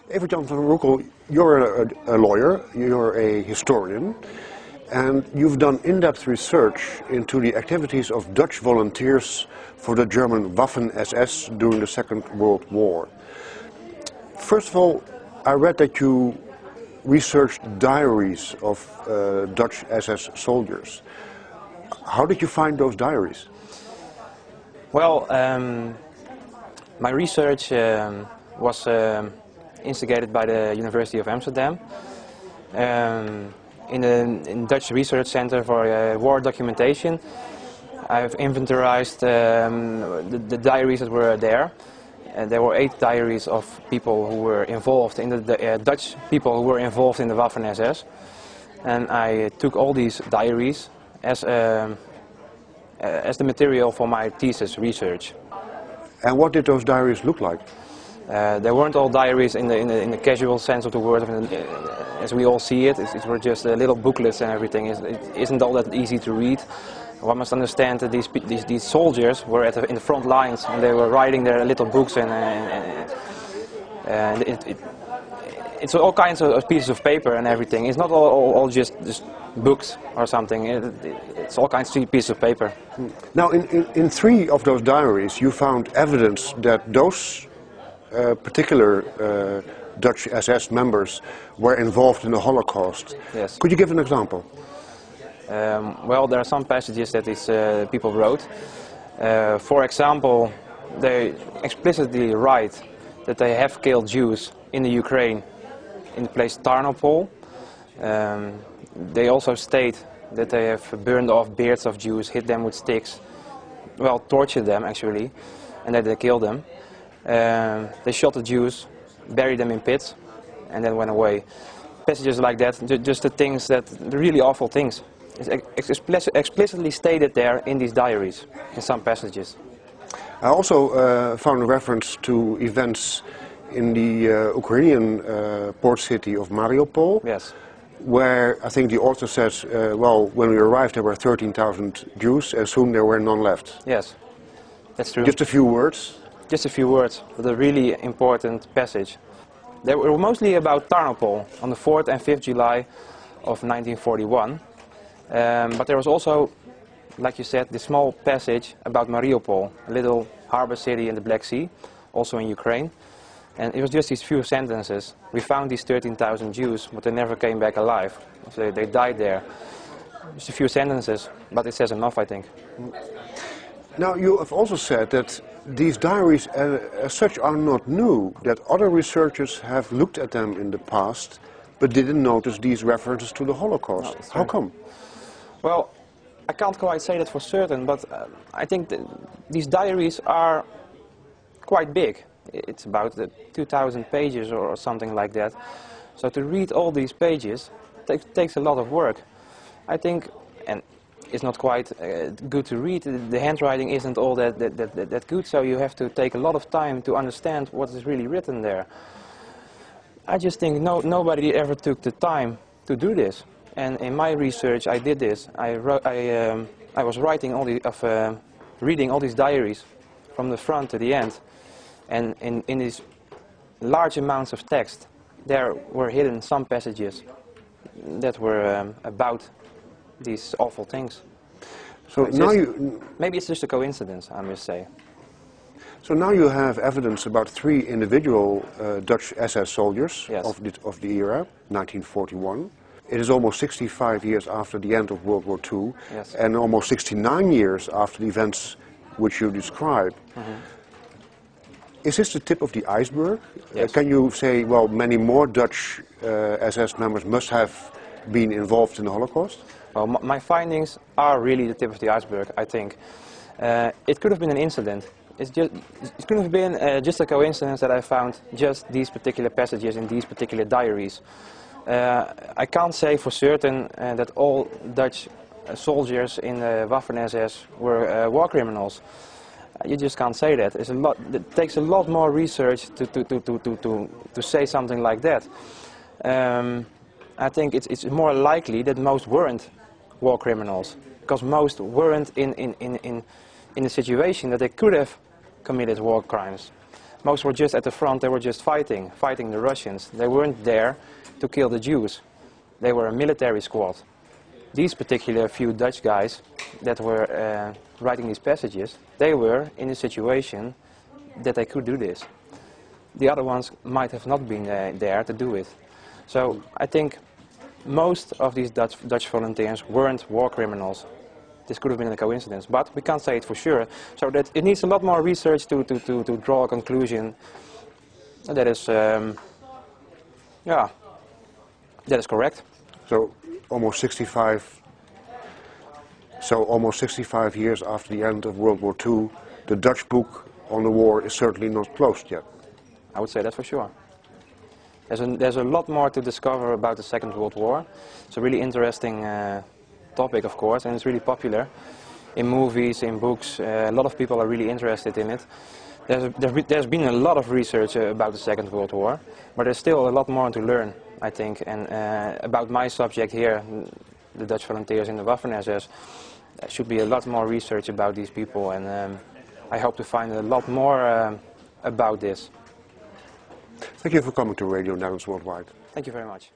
Evert-Jan van Roekel, you're a lawyer, you're a historian, and you've done in-depth research into the activities of Dutch volunteers for the German Waffen SS during the Second World War. First of all, I read that you researched diaries of Dutch SS soldiers. How did you find those diaries? Well, my research was instigated by the University of Amsterdam in the Dutch Research Center for War Documentation. I've inventorized the diaries that were there. There were 8 diaries of people who were involved in the Dutch people who were involved in the Waffen SS, and I took all these diaries as the material for my thesis research. And what did those diaries look like? They weren't all diaries in the casual sense of the word, as we all see it. It were just little booklets and everything. It isn't all that easy to read. One must understand that these soldiers were in the front lines, and they were writing their little books, and it's all kinds of pieces of paper and everything. It's not all just books or something. It's all kinds of pieces of paper. Now, in 3 of those diaries, you found evidence that those particular Dutch SS members were involved in the Holocaust. Yes. Could you give an example? Well, there are some passages that these people wrote. For example, they explicitly write that they have killed Jews in the Ukraine, in the place Tarnopol. They also state that they have burned off beards of Jews, hit them with sticks, well, tortured them actually, and that they killed them. They shot the Jews, buried them in pits, and then went away. Passages like that, just the things the really awful things. It's explicitly stated there in these diaries, in some passages. I also found a reference to events in the Ukrainian port city of Mariupol. Yes. Where I think the author says, well, when we arrived there were 13,000 Jews and soon there were none left. Yes, that's true. Just a few words? Just a few words, but a really important passage. They were mostly about Tarnopol on the 4th and 5th July of 1941. But there was also, like you said, this small passage about Mariupol, a little harbor city in the Black Sea, also in Ukraine. And it was just these few sentences. We found these 13,000 Jews, but they never came back alive. So they died there. Just a few sentences, but it says enough, I think. Now, you have also said that these diaries as such are not new, that other researchers have looked at them in the past, but didn't notice these references to the Holocaust. No, how come? Well, I can't quite say that for certain, but I think that these diaries are quite big. It's about 2,000 pages or something like that. So to read all these pages takes a lot of work. I think, and it's not quite good to read. The handwriting isn't all that good, so you have to take a lot of time to understand what is really written there. I just think nobody ever took the time to do this. And in my research, I did this. I was writing reading all these diaries from the front to the end. And in these large amounts of text, there were hidden some passages that were about these awful things. So now maybe it's just a coincidence, I must say. So now you have evidence about 3 individual Dutch SS soldiers. Yes. of the era, 1941. It is almost 65 years after the end of World War II, yes. And almost 69 years after the events which you describe. Mm-hmm. Is this the tip of the iceberg? Yes. Can you say, well, many more Dutch SS members must have been involved in the Holocaust? Well, my findings are really the tip of the iceberg, I think. It could have been an incident. It could have been just a coincidence that I found just these particular passages in these particular diaries. I can't say for certain that all Dutch soldiers in the Waffen-SS were war criminals. You just can't say that. It takes a lot more research to say something like that. I think it's more likely that most weren't war criminals, because most weren't in a situation that they could have committed war crimes. Most were just at the front, they were just fighting the Russians. They weren't there to kill the Jews. They were a military squad. These particular few Dutch guys that were writing these passages, they were in a situation that they could do this. The other ones might have not been there to do it. So I think most of these Dutch volunteers weren't war criminals. This could have been a coincidence, but we can't say it for sure. So that it needs a lot more research to draw a conclusion that is, yeah, that is correct. So almost 65 years after the end of World War II, the Dutch book on the war is certainly not closed yet. I would say that for sure. There's a lot more to discover about the Second World War. It's a really interesting topic, of course, and it's really popular in movies, in books. A lot of people are really interested in it. There's been a lot of research about the Second World War, but there's still a lot more to learn, I think. And about my subject here, the Dutch volunteers in the Waffen-SS, there should be a lot more research about these people, and I hope to find a lot more about this. Thank you for coming to Radio Netherlands Worldwide. Thank you very much.